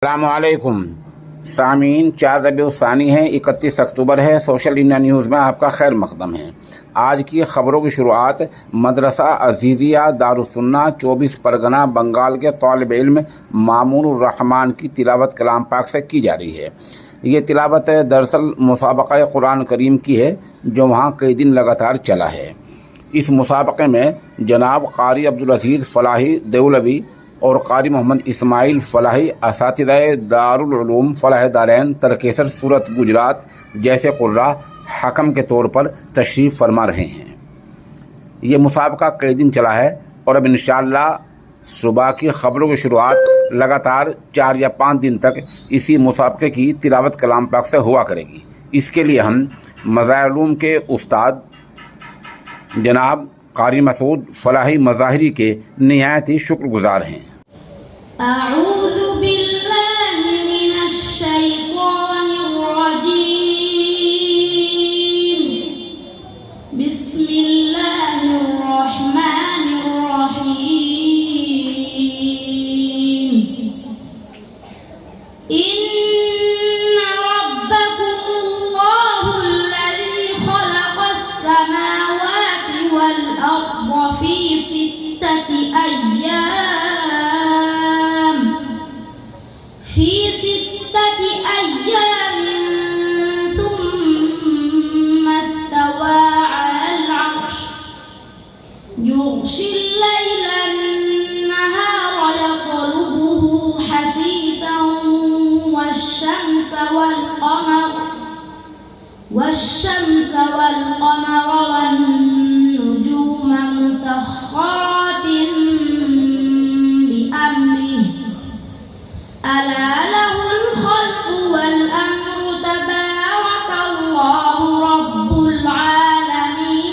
अस्सलामुअलैकुम सामीन। 4 रबीउल-सानी है, 31 अक्टूबर है। सोशल इंडिया न्यूज़ में आपका खैर मकदम है। आज की खबरों की शुरुआत मदरसा अजीज़िया दारुस्सुन्ना 24 परगना बंगाल के तालिब इल्म मामूनुर रहमान की तिलावत कलाम पाक से की जा रही है। ये तिलावत दरअसल मुसाबक़ा कुरान करीम की है जो वहाँ कई दिन लगातार चला है। इस मुसाबक़े में जनाब कारी अब्दुल अजीज़ फ़लाही देवलवी और कारी मोहम्मद इस्माइल फ़लाही असातिज़ाए दारुल उलूम फ़लाह दारैन तरकेसर सूरत गुजरात जैसे क़ुर्रा हकम के तौर पर तशरीफ़ फरमा रहे हैं। ये मुसाबका कई दिन चला है और अब इंशाअल्लाह सुबह की ख़बरों की शुरुआत लगातार 4 या 5 दिन तक इसी मुसाबके की तिलावत कलाम पाक से हुआ करेगी। इसके लिए हम मज़ाहिर उलूम के उस्ताद जनाब कारी मसूद फ़लाही मज़ाहिरी के निहायत ही शुक्रगुज़ार हैं। يغشي الليل النهار يطلبه حثيثا والشمس والقمر والنجوم مسخرات بأمره ألا له الخلق والأمر تبارك الله رب العالمين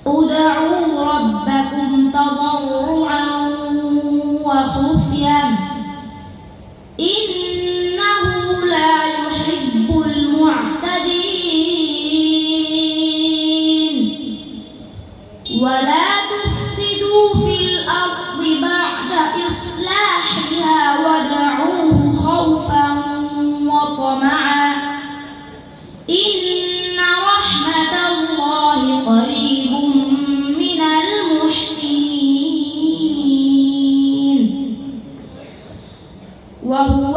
ادعوا ربكم تضرعا وخفية إنه لا يحب المعتدين ولا تفسدوا في الأرض بعد إصلاحها وادعوه خوفا وطمعا إن رحمة الله قريب من المحسنين وهو